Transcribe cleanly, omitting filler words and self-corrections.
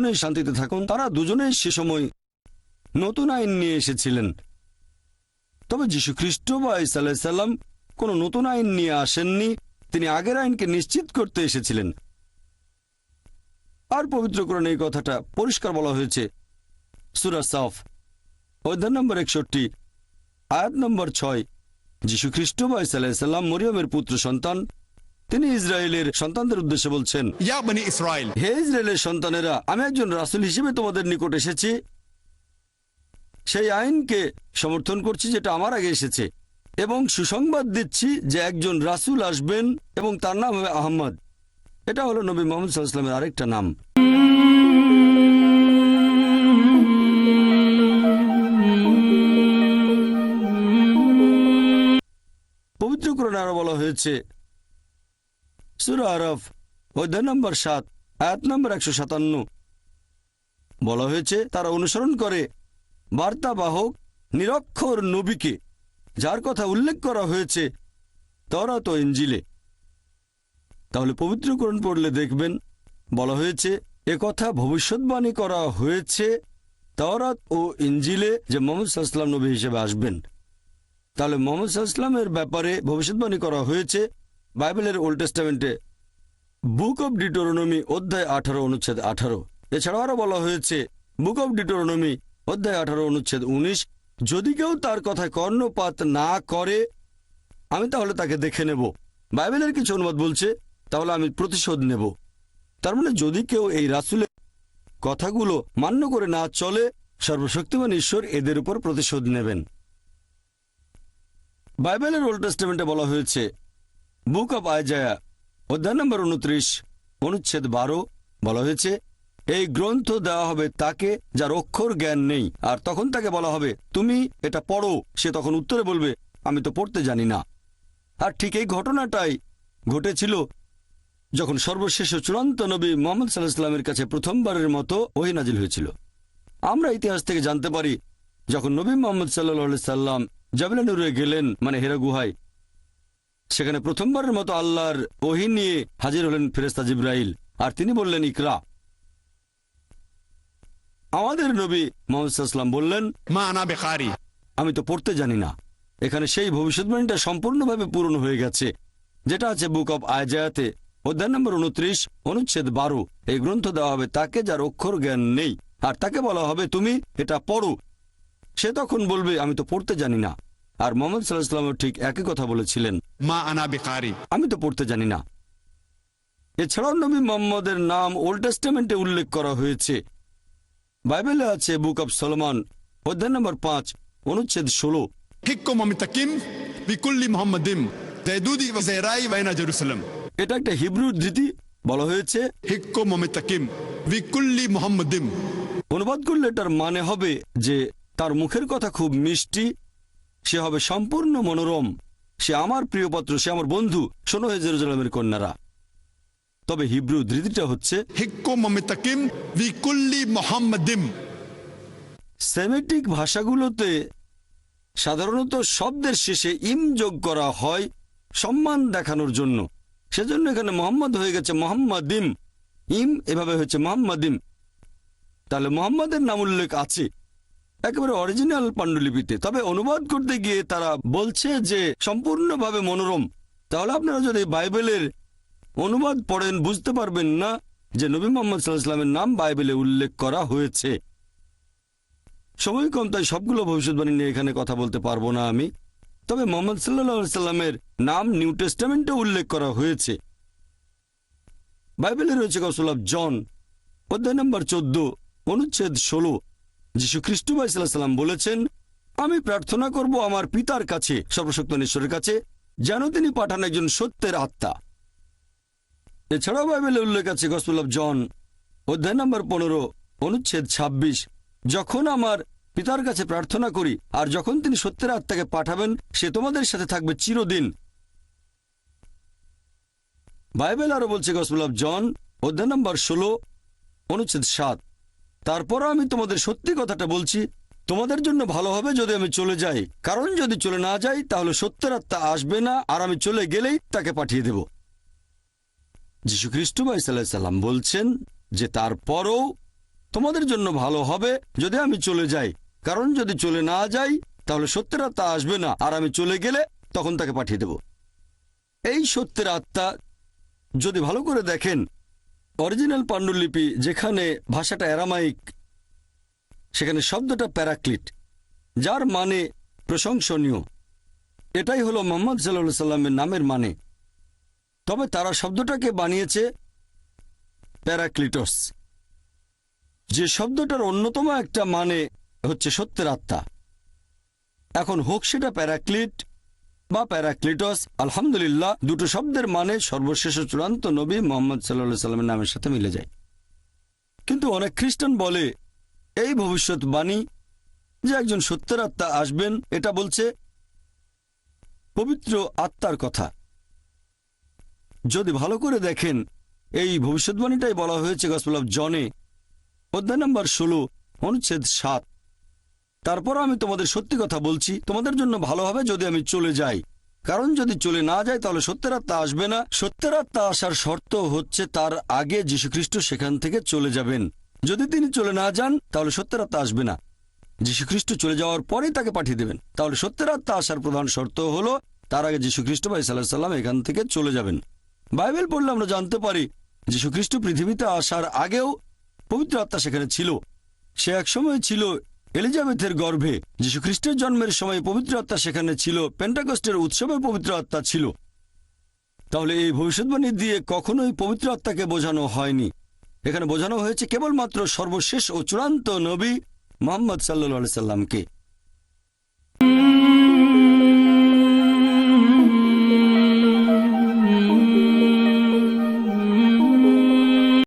দুজনেই শান্তিতে থাকুন। তারা দুজনেই সে সময় নতুন আইন নিয়ে এসেছিলেন। তবে যীশু খ্রিস্ট বা ঈসা আলাইহিস সালাম কোনো নতুন আইন নিয়ে আসেননি, তিনি আগের আইনকে নিশ্চিত করতে এসেছিলেন। আর পবিত্র কোরআনে এই কথাটা পরিষ্কার বলা হয়েছে। সূরা সাফ অধ্যায় নম্বর 61 আয়াত নম্বর 6। যীশু খ্রিস্ট বা ঈসা আলাইহিস সালাম মরিয়মের পুত্র সন্তান। তিনি ইসরায়েলের সন্তানদের উদ্দেশ্যে বলছেন, ইয়া বনি ইসরাইল, হে ইসরায়েলের সন্তানেরা, আমি একজন রাসূল হিসেবে তোমাদের নিকট এসেছি। সেই আইনকে সমর্থন করছি যেটা আমার আগে এসেছে, এবং সুসংবাদ দিচ্ছি যে একজন রাসূল আসবেন এবং তার নাম হবে আহমদ। এটা হলো নবী মুহাম্মদ সাল্লাল্লাহু আলাইহি ওয়াসাল্লামের আরেকটা নাম। পবিত্র কোরআনে আরো বলা হয়েছে, সূরা আরাফ অধ্যায় নম্বর 7 আয়াত নম্বর 157 বলা হয়েছে, তারা অনুসরণ করে বার্তাবাহক নিরক্ষর নবীকে, যার কথা উল্লেখ করা হয়েছে তাওরাত ও ইনজিলে। তাহলে পবিত্র কোরআন পড়লে দেখবেন বলা হয়েছে একথা ভবিষ্যৎবাণী করা হয়েছে তাওরাত ও ইনজিলে যে মুহাম্মদ সাল্লাল্লাহু আলাইহি ওয়াসাল্লাম নবী হিসেবে আসবেন। তাহলে মুহাম্মদ সাল্লাল্লাহু আলাইহি ওয়াসাল্লামের ব্যাপারে ভবিষ্যৎবাণী করা হয়েছে বাইবেলের ওল্ড টেস্টামেন্টে বুক অব ডিউটেরোনমি অধ্যায় 18 অনুচ্ছেদ 18। এছাড়াও আরো বলা হয়েছে বুক অব ডিউটেরোনমি অধ্যায় 18 অনুচ্ছেদ 19, যদি কেউ তার কথায় কর্ণপাত না করে আমি তাহলে তাকে দেখে নেব। বাইবেলের কিছু অনুবাদ বলছে তাহলে আমি প্রতিশোধ নেব। তার মানে যদি কেউ এই রাসূলের কথাগুলো মান্য করে না চলে, সর্বশক্তিমান ঈশ্বর এদের উপর প্রতিশোধ নেবেন। বাইবেলের ওল্ড টেস্টামেন্টে বলা হয়েছে বুক অব আইজায়া অধ্যায় নম্বর 29 অনুচ্ছেদ 12 বলা হয়েছে, এই গ্রন্থ দেওয়া হবে তাকে যার অক্ষর জ্ঞান নেই, আর তখন তাকে বলা হবে তুমি এটা পড়ো। সে তখন উত্তরে বলবে আমি তো পড়তে জানি না। আর ঠিক এই ঘটনাটাই ঘটেছিল যখন সর্বশেষ চূড়ান্ত নবী মুহাম্মদ সাল্লাল্লাহু আলাইহি ওয়াসাল্লামের কাছে প্রথমবারের মতো ওহী নাজিল হয়েছিল। আমরা ইতিহাস থেকে জানতে পারি যখন নবী মুহাম্মদ সাল্লাল্লাহু আলাইহি সাল্লাম জাবলে নূরে গেলেন, মানে হেরা গুহায়, সেখানে প্রথমবারের মতো আল্লাহর ওহী নিয়ে হাজির হলেন ফেরেশতা জিবরাইল, আর তিনি বললেন ইকরা। আমাদের নবী মুহাম্মদ সাল্লাল্লাহু আলাইহি ওয়াসাল্লাম বললেন মা আনা বিকারি, আমি তো পড়তে জানি না। এখানে সেই ভবিষ্যৎবাণীটা সম্পূর্ণভাবে পূরণ হয়ে গেছে যেটা আছে বুক অব আইজায়াতে অধ্যায় নম্বর 29 অনুচ্ছেদ 12। এই গ্রন্থ দেওয়া হবে তাকে যার অক্ষর জ্ঞান নেই, আর তাকে বলা হবে তুমি এটা পড়ো। সে তখন বলবে আমি তো পড়তে জানি না। আর মুহাম্মদ সাল্লাল্লাহু আলাইহি ওয়াসাল্লাম ঠিক একই কথা বলেছিলেন, মা আনা বিকারি, আমি তো পড়তে জানি না। এছাড়াও নবী মুহাম্মদের নাম ওল্ড টেস্টামেন্টে উল্লেখ করা হয়েছে। বাইবেলে আছে বুক অব সলোমন অধ্যায় নম্বর 5 অনুচ্ছেদ 16। হিক্কুম মিতাকিম বিকুল্লি মুহাম্মাদিম জাইদুদি ওয়া জাইরাই বাইনা জেরুসালেম। এটা একটা হিব্রু উদ্ধৃতি। বলা হয়েছে হিক্কুম মিতাকিম বিকুল্লি মুহাম্মাদিম। অনুবাদ করলে এটার মানে হবে যে তার মুখের কথা খুব মিষ্টি, সে হবে সম্পূর্ণ মনোরম, সে আমার প্রিয় পাত্র, সে আমার বন্ধু, শোনো হে জেরুজালেমের কন্যারা। তবে হিব্রু উদ্ধৃতিটা হচ্ছে হিক্কুম মিতাকিম বিকুল্লি মুহাম্মাদিম। সেমিটিক ভাষাগুলোতে সাধারণত শব্দের শেষে ইম যোগ করা হয় সম্মান দেখানোর জন্য। সেজন্য এখানে মোহাম্মদ হয়ে গেছে মোহাম্মদিম, ইম এভাবে হচ্ছে মোহাম্মদিম। তাহলে মোহাম্মদের নাম উল্লেখ আছে একেবারে অরিজিনাল পাণ্ডুলিপিতে, তবে অনুবাদ করতে গিয়ে তারা বলছে যে সম্পূর্ণভাবে মনোরম। তাহলে আপনারা যদি বাইবেলের অনুবাদ পড়েন বুঝতে পারবেন না যে নবী মুহাম্মদ সাল্লাল্লাহু আলাইহি ওয়াসাল্লামের নাম বাইবেলে উল্লেখ করা হয়েছে। সময় কম, তাই সবগুলো ভবিষ্যৎবাণী নিয়ে এখানে কথা বলতে পারবো না আমি। তবে মুহাম্মদ সাল্লাল্লাহু আলাইহি ওয়াসাল্লামের নাম নিউ টেস্টামেন্টে উল্লেখ করা হয়েছে। বাইবেলে রয়েছে গসপেল অফ জন অধ্যায় নম্বর 14 অনুচ্ছেদ 16। যীশু খ্রিস্ট ভাই সাল্লাল্লাহু আলাইহি ওয়াসাল্লাম বলেছেন, আমি প্রার্থনা করব আমার পিতার কাছে, সর্বশক্তিমান ঈশ্বরের কাছে, যেন তিনি পাঠান একজন সত্যের আত্মা। এছাড়াও বাইবেলে উল্লেখ আছে গসপেল অফ জন অধ্যায় নম্বর 15 অনুচ্ছেদ 26, যখন আমার পিতার কাছে প্রার্থনা করি আর যখন তিনি সত্যের আত্মাকে পাঠাবেন সে তোমাদের সাথে থাকবে চিরদিন। বাইবেল আরো বলছে গসপেল অফ জন অধ্যায় নম্বর 16 অনুচ্ছেদ 7, তারপর আমি তোমাদের সত্যি কথাটা বলছি, তোমাদের জন্য ভালো হবে যদি আমি চলে যাই, কারণ যদি চলে না যাই তাহলে সত্যের আত্মা আসবে না, আর আমি চলে গেলেই তাকে পাঠিয়ে দেব। যীশু খ্রিস্ট ভাই সাল্লাল্লাহু আলাইহি সাল্লাম বলছেন যে তারপরও তোমাদের জন্য ভালো হবে যদি আমি চলে যাই, কারণ যদি চলে না যাই তাহলে সত্যের আত্মা আসবে না, আর আমি চলে গেলে তখন তাকে পাঠিয়ে দেব। এই সত্যের আত্মা যদি ভালো করে দেখেন, অরিজিনাল পাণ্ডুলিপি যেখানে ভাষাটা অ্যারামাইক, সেখানে শব্দটা প্যারাক্লিট, যার মানে প্রশংসনীয়। এটাই হলো মোহাম্মদ সাল্লাল্লাহু আলাইহি সাল্লামের নামের মানে। তবে তারা শব্দটাকে বানিয়েছে প্যারাক্লিটস, যে শব্দটার অন্যতম একটা মানে হচ্ছে সত্যের আত্মা। এখন হোক সেটা প্যারাক্লিট বা প্যারাক্লিটস, আলহামদুলিল্লাহ দুটো শব্দের মানে সর্বশেষ ও চূড়ান্ত নবী মোহাম্মদ সাল্লাল্লাহু আলাইহি সাল্লামের নামের সাথে মিলে যায়। কিন্তু অনেক খ্রিস্টান বলে এই ভবিষ্যৎবাণী যে একজন সত্যের আত্মা আসবেন, এটা বলছে পবিত্র আত্মার কথা। যদি ভালো করে দেখেন, এই ভবিষ্যৎবাণীটাই বলা হয়েছে গসপেল অফ জনে অধ্যায় নম্বর 16 অনুচ্ছেদ 7। তারপর আমি তোমাদের সত্যি কথা বলছি, তোমাদের জন্য ভালো হবে যদি আমি চলে যাই, কারণ যদি চলে না যাই তাহলে সত্যের আত্মা আসবে না। সত্যের আত্মা আসার শর্ত হচ্ছে তার আগে যীশুখ্রিস্ট সেখান থেকে চলে যাবেন। যদি তিনি চলে না যান তাহলে সত্যের আত্মা আসবে না। যীশুখ্রিস্ট চলে যাওয়ার পরেই তাকে পাঠিয়ে দেবেন। তাহলে সত্যের আত্মা আসার প্রধান শর্ত হলো তার আগে যীশুখ্রিস্ট বা ঈসা আলাইহিস সালাম এখান থেকে চলে যাবেন। বাইবেল পড়লে আমরা জানতে পারি যীশুখ্রিস্ট পৃথিবীতে আসার আগেও পবিত্র আত্মা সেখানে ছিল। সে এক সময় ছিল এলিজাবেথের গর্ভে। যীশুখ্রিস্টের জন্মের সময় পবিত্র আত্মা সেখানে ছিল। পেন্টাকস্টের উৎসবে পবিত্র আত্মা ছিল। তাহলে এই ভবিষ্যৎবাণী দিয়ে কখনোই পবিত্র আত্মাকে বোঝানো হয়নি। এখানে বোঝানো হয়েছে কেবলমাত্র সর্বশেষ ও চূড়ান্ত নবী মুহাম্মদ সাল্লাল্লাহু আলাইহি সাল্লামকে।